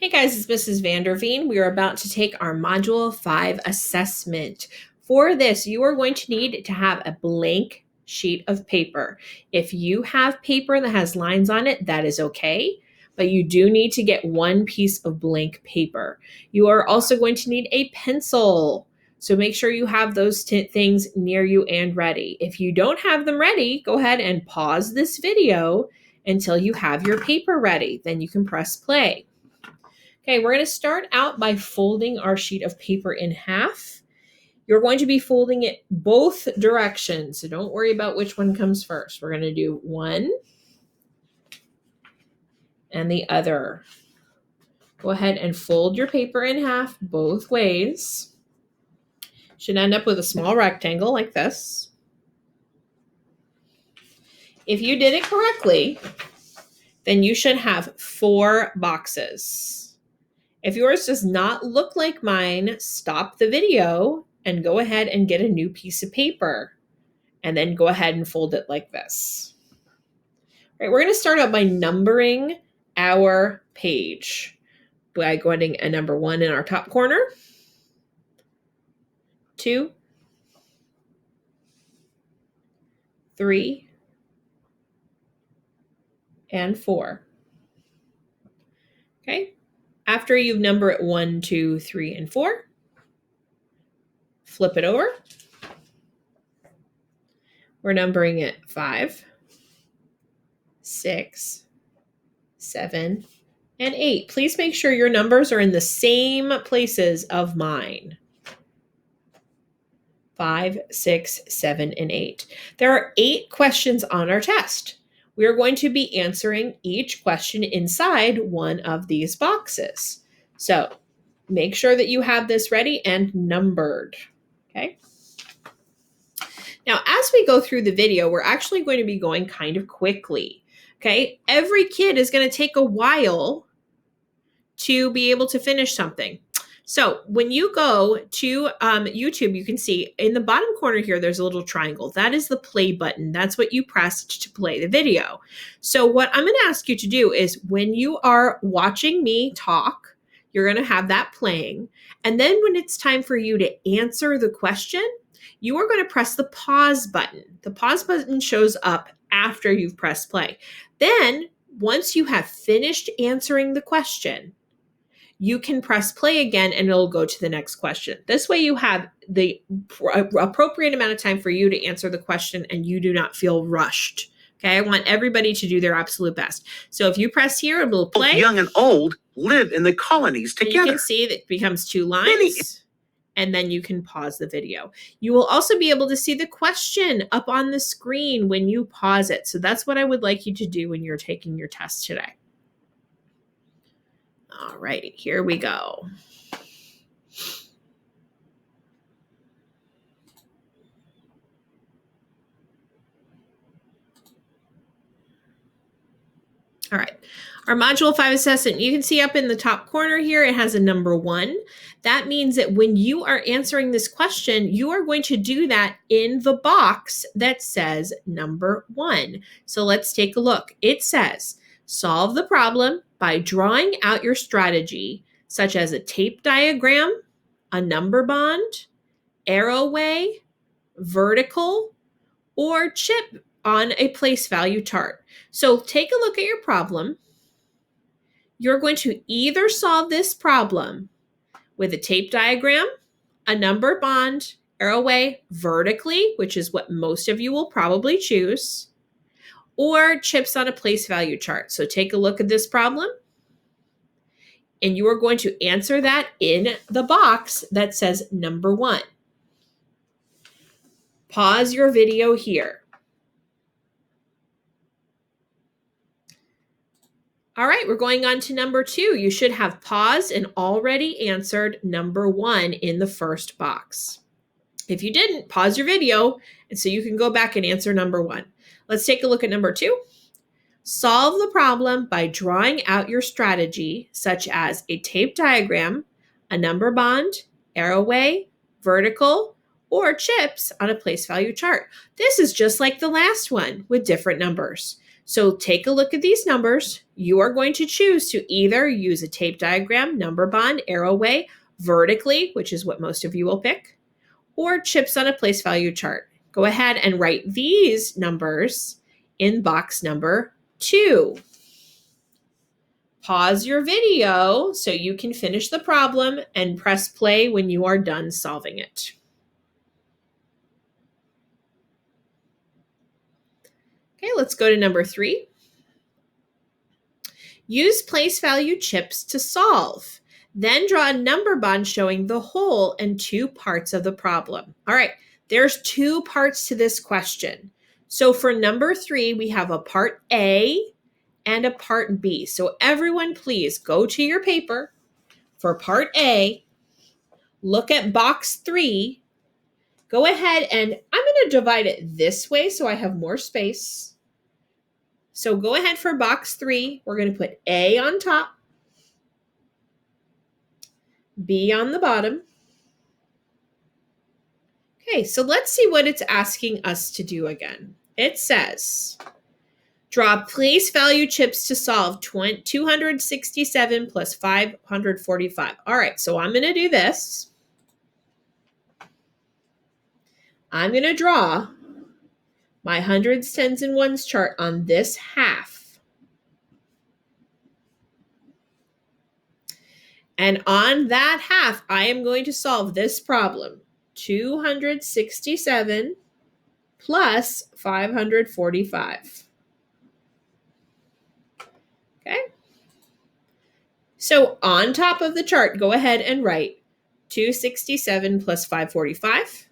Hey guys, it's Mrs. Vanderveen. We are about to take our Module 5 assessment. For this, you are going to need to have a blank sheet of paper. If you have paper that has lines on it, that is okay, but you do need to get one piece of blank paper. You are also going to need a pencil. So make sure you have those things near you and ready. If you don't have them ready, go ahead and pause this video until you have your paper ready. Then you can press play. Okay, we're going to start out by folding our sheet of paper in half. You're going to be folding it both directions, so don't worry about which one comes first. We're going to do one and the other. Go ahead and fold your paper in half both ways. Should end up with a small rectangle like this. If you did it correctly, then you should have 4 boxes. If yours does not look like mine, stop the video and go ahead and get a new piece of paper. And then go ahead and fold it like this. All right, we're going to start out by numbering our page by going a number 1 in our top corner, 2, 3, and 4. Okay. After you number it 1, 2, 3, and 4, flip it over. We're numbering it 5, 6, 7, and 8. Please make sure your numbers are in the same places of mine. 5, 6, 7, and 8. There are 8 questions on our test. We are going to be answering each question inside one of these boxes. So make sure that you have this ready and numbered. Okay. Now, as we go through the video, we're actually going to be going kind of quickly. Okay. Every kid is going to take a while to be able to finish something. So when you go to YouTube, you can see in the bottom corner here, there's a little triangle. That is the play button. That's what you pressed to play the video. So what I'm going to ask you to do is when you are watching me talk, you're going to have that playing. And then when it's time for you to answer the question, you are going to press the pause button. The pause button shows up after you've pressed play. Then once you have finished answering the question, you can press play again and it'll go to the next question. This way you have the appropriate amount of time for you to answer the question and you do not feel rushed. Okay, I want everybody to do their absolute best. So if you press here, it will play. Both young and old live in the colonies together. And you can see that it becomes 2 lines. And then you can pause the video. You will also be able to see the question up on the screen when you pause it. So that's what I would like you to do when you're taking your test today. All righty, here we go. All right, our Module 5 assessment, you can see up in the top corner here, it has a number 1. That means that when you are answering this question, you are going to do that in the box that says number 1. So let's take a look. It says, solve the problem by drawing out your strategy, such as a tape diagram, a number bond, arrowway, vertical, or chip on a place value chart. So take a look at your problem. You're going to either solve this problem with a tape diagram, a number bond, arrowway vertically, which is what most of you will probably choose, or chips on a place value chart. So take a look at this problem, and you are going to answer that in the box that says number 1. Pause your video here. All right, we're going on to number 2. You should have paused and already answered number 1 in the first box. If you didn't, pause your video, and so you can go back and answer number 1. Let's take a look at number 2. Solve the problem by drawing out your strategy, such as a tape diagram, a number bond, arrowway, vertical, or chips on a place value chart. This is just like the last one with different numbers. So take a look at these numbers. You are going to choose to either use a tape diagram, number bond, arrow way, vertically, which is what most of you will pick, or chips on a place value chart. Go ahead and write these numbers in box number 2. Pause your video so you can finish the problem and press play when you are done solving it. Okay, let's go to number 3. Use place value chips to solve. Then draw a number bond showing the whole and 2 parts of the problem. All right, there's 2 parts to this question. So for number 3, we have a part A and a part B. So everyone, please go to your paper. For part A, look at box 3. Go ahead and I'm going to divide it this way so I have more space. So go ahead for box 3. We're going to put A on top, B on the bottom. Okay, so let's see what it's asking us to do again. It says, draw place value chips to solve 267 plus 545. All right, so I'm going to do this. I'm going to draw my hundreds, tens, and ones chart on this half. And on that half, I am going to solve this problem. 267 plus 545. Okay. So on top of the chart, go ahead and write 267 plus 545.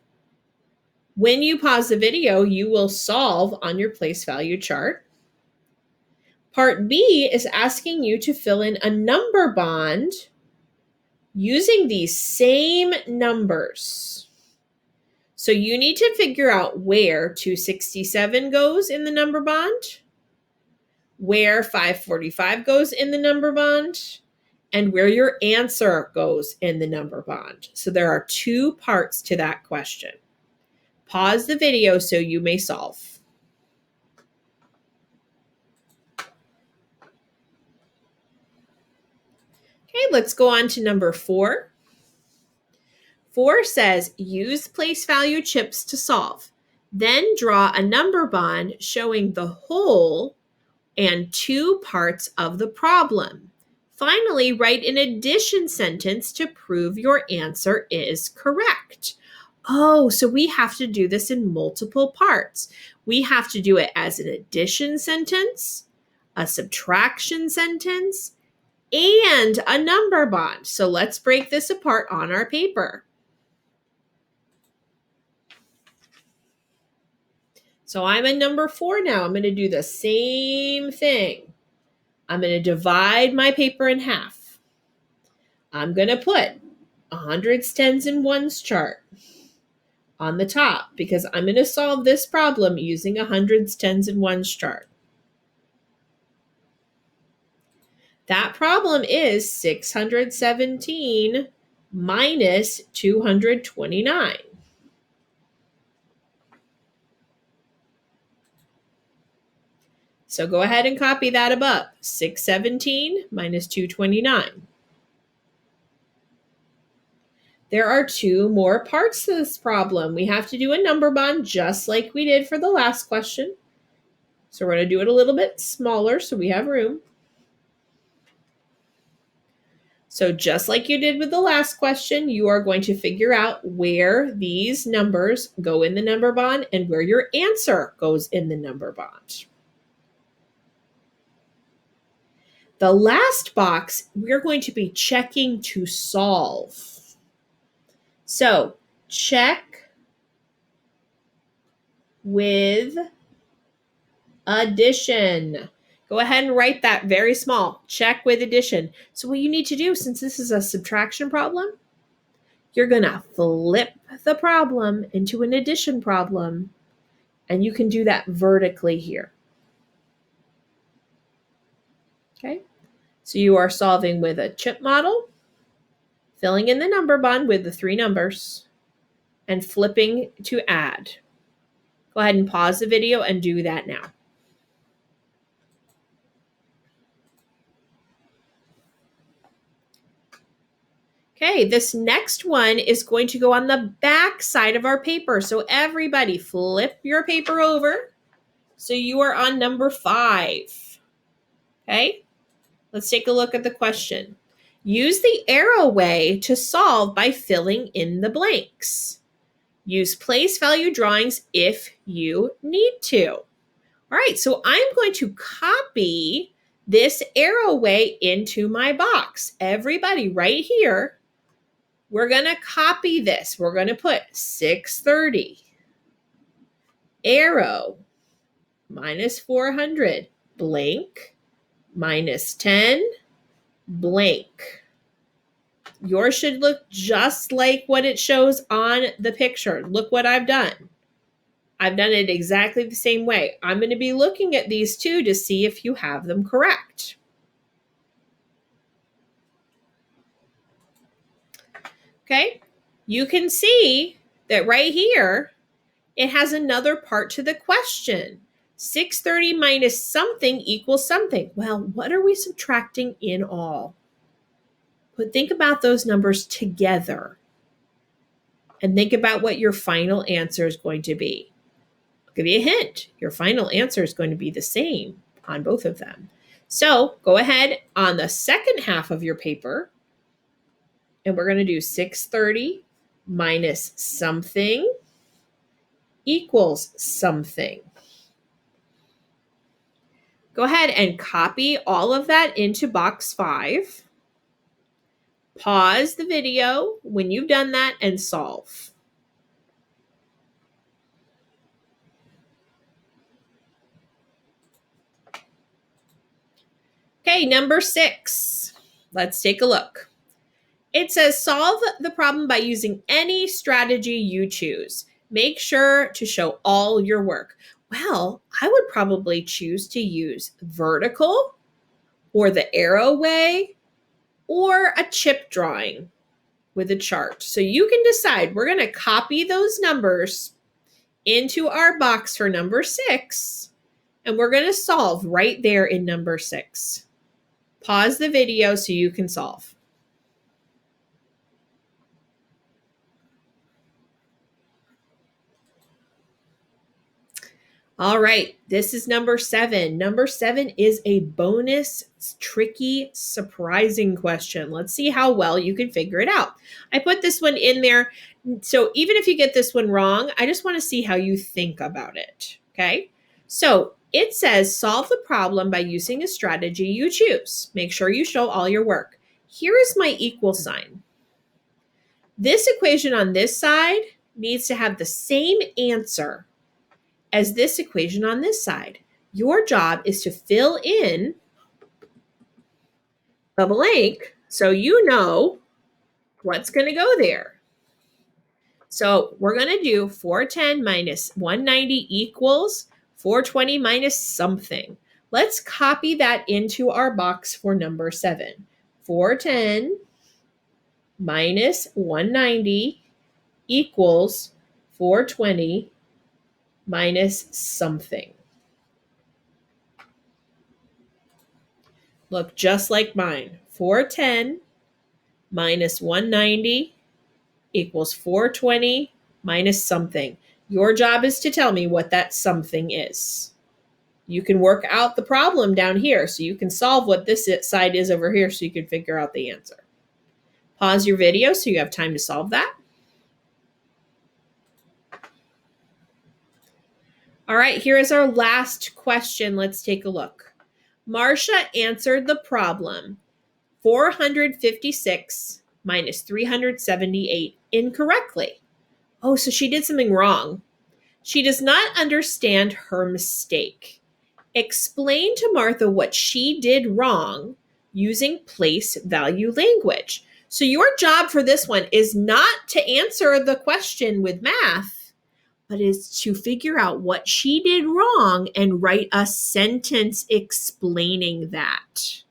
When you pause the video, you will solve on your place value chart. Part B is asking you to fill in a number bond using these same numbers. So you need to figure out where 267 goes in the number bond, where 545 goes in the number bond, and where your answer goes in the number bond. So there are 2 parts to that question. Pause the video so you may solve. Okay, let's go on to number 4. 4 says, use place value chips to solve. Then draw a number bond showing the whole and 2 parts of the problem. Finally, write an addition sentence to prove your answer is correct. Oh, so we have to do this in multiple parts. We have to do it as an addition sentence, a subtraction sentence, and a number bond. So let's break this apart on our paper. So I'm in number 4 now. I'm going to do the same thing. I'm going to divide my paper in half. I'm going to put a hundreds, tens, and ones chart on the top because I'm going to solve this problem using a hundreds, tens, and ones chart. That problem is 617 minus 229. So go ahead and copy that above. 617 minus 229. There are 2 more parts to this problem. We have to do a number bond just like we did for the last question. So we're going to do it a little bit smaller so we have room. So just like you did with the last question, you are going to figure out where these numbers go in the number bond and where your answer goes in the number bond. The last box, we're going to be checking to solve. So check with addition. Go ahead and write that very small. Check with addition. So what you need to do, since this is a subtraction problem, you're going to flip the problem into an addition problem. And you can do that vertically here. Okay. So you are solving with a chip model, filling in the number bond with the 3 numbers, and flipping to add. Go ahead and pause the video and do that now. Okay, this next one is going to go on the back side of our paper. So everybody flip your paper over. So you are on number 5. Okay, let's take a look at the question. Use the arrow way to solve by filling in the blanks. Use place value drawings if you need to. All right, so I'm going to copy this arrow way into my box. Everybody right here, we're going to copy this. We're going to put 630, arrow, minus 400, blank, minus 10, blank. Yours should look just like what it shows on the picture. Look what I've done. I've done it exactly the same way. I'm going to be looking at these two to see if you have them correct. Okay, you can see that right here, it has another part to the question. 630 minus something equals something. Well, what are we subtracting in all? But think about those numbers together and think about what your final answer is going to be. I'll give you a hint. Your final answer is going to be the same on both of them. So go ahead on the second half of your paper, and we're going to do 630 minus something equals something. Go ahead and copy all of that into box 5. Pause the video when you've done that and solve. Okay, number 6. Let's take a look. It says solve the problem by using any strategy you choose. Make sure to show all your work. Well, I would probably choose to use vertical or the arrow way or a chip drawing with a chart. So you can decide. We're going to copy those numbers into our box for number 6, and we're going to solve right there in number 6. Pause the video so you can solve. All right, this is number 7. Number 7 is a bonus, tricky, surprising question. Let's see how well you can figure it out. I put this one in there. So even if you get this one wrong, I just want to see how you think about it. Okay, so it says solve the problem by using a strategy you choose. Make sure you show all your work. Here is my equal sign. This equation on this side needs to have the same answer as this equation on this side. Your job is to fill in the blank so you know what's going to go there. So we're going to do 410 minus 190 equals 420 minus something. Let's copy that into our box for number 7. 410 minus 190 equals 420 minus something. Look just like mine. 410 minus 190 equals 420 minus something. Your job is to tell me what that something is. You can work out the problem down here, so you can solve what this side is over here so you can figure out the answer. Pause your video so you have time to solve that. All right, here is our last question. Let's take a look. Marcia answered the problem 456 minus 378 incorrectly. Oh, so she did something wrong. She does not understand her mistake. Explain to Martha what she did wrong using place value language. So your job for this one is not to answer the question with math, but is to figure out what she did wrong and write a sentence explaining that.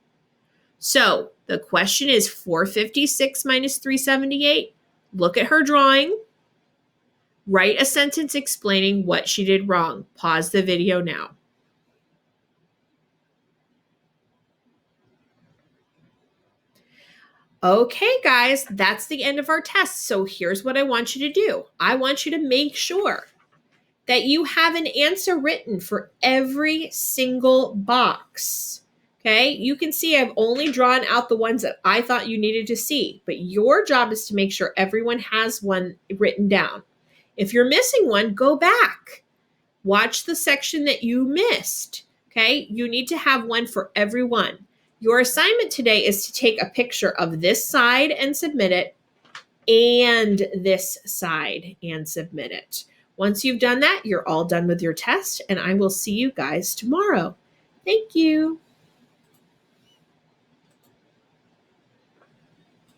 So the question is 456 minus 378. Look at her drawing. Write a sentence explaining what she did wrong. Pause the video now. Okay, guys, that's the end of our test. So here's what I want you to do. I want you to make sure that you have an answer written for every single box. Okay, you can see I've only drawn out the ones that I thought you needed to see, but your job is to make sure everyone has one written down. If you're missing one, go back. Watch the section that you missed. Okay, you need to have one for everyone. Your assignment today is to take a picture of this side and submit it, and this side and submit it. Once you've done that, you're all done with your test, and I will see you guys tomorrow. Thank you.